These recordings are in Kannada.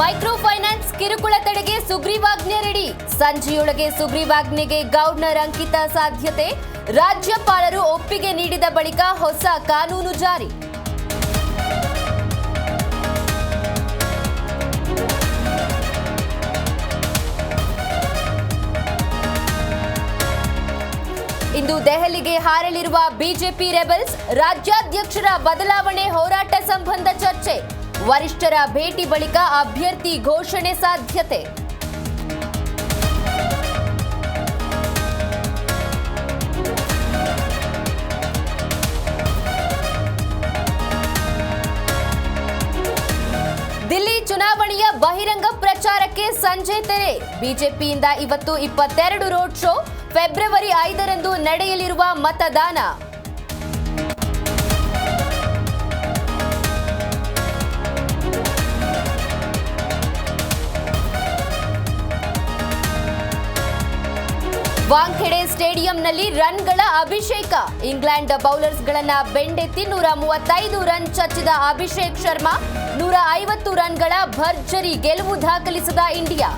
ಮೈಕ್ರೋ ಫೈನಾನ್ಸ್ ಕಿರುಕುಳ ತಡೆಗೆ ಸುಗ್ರೀವಾಜ್ಞೆ ರೆಡಿ. ಸಂಜೆಯೊಳಗೆ ಸುಗ್ರೀವಾಜ್ಞೆಗೆ ಗವರ್ನರ್ ಅಂಕಿತ ಸಾಧ್ಯತೆ. ರಾಜ್ಯಪಾಲರು ಒಪ್ಪಿಗೆ ನೀಡಿದ ಬಳಿಕ ಹೊಸ ಕಾನೂನು ಜಾರಿ. ಇಂದು ದೆಹಲಿಗೆ ಹಾರಲಿರುವ ಬಿಜೆಪಿ ರೆಬಲ್ಸ್. ರಾಜ್ಯಾಧ್ಯಕ್ಷರ ಬದಲಾವಣೆ ಹೋರಾಟ ಸಂಬಂಧ ಚರ್ಚೆ. ವರಿಷ್ಠರ ಭೇಟಿ ಬಳಿಕ ಅಭ್ಯರ್ಥಿ ಘೋಷಣೆ ಸಾಧ್ಯತೆ. ದಿಲ್ಲಿ ಚುನಾವಣೆಯ ಬಹಿರಂಗ ಪ್ರಚಾರಕ್ಕೆ ಸಂಜೆ ತೆರೆ. ಬಿಜೆಪಿಯಿಂದ ಇವತ್ತು 22 ರೋಡ್ ಶೋ. ಫೆಬ್ರವರಿ 5ರಂದು ನಡೆಯಲಿರುವ ಮತದಾನ. ವಾಂಖೆಡೆ ಸ್ಟೇಡಿಯಂನಲ್ಲಿ ರನ್ಗಳ ಅಭಿಷೇಕ. ಇಂಗ್ಲೆಂಡ್ ಬೌಲರ್ಸ್ಗಳನ್ನ ಬೆಂಡೆತ್ತಿ 135 ರನ್ ಚಚ್ಚಿದ ಅಭಿಷೇಕ್ ಶರ್ಮಾ. 150 ರನ್ಗಳ ಭರ್ಜರಿ ಗೆಲುವು ದಾಖಲಿಸಿದ ಇಂಡಿಯಾ.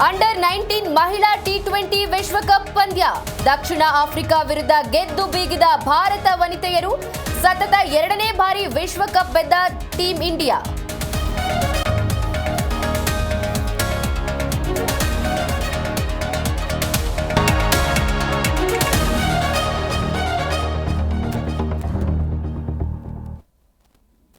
ಅಂಡರ್ 19 ಮಹಿಳಾ ಟಿ20 ವಿಶ್ವಕಪ್ ಪಂದ್ಯ. ದಕ್ಷಿಣ ಆಫ್ರಿಕಾ ವಿರುದ್ಧ ಗೆದ್ದು ಬೀಗಿದ ಭಾರತ ವನಿತೆಯರು. ಸತತ 2ನೇ ಬಾರಿ ವಿಶ್ವಕಪ್ ಗೆದ್ದ ಟೀಂ ಇಂಡಿಯಾ.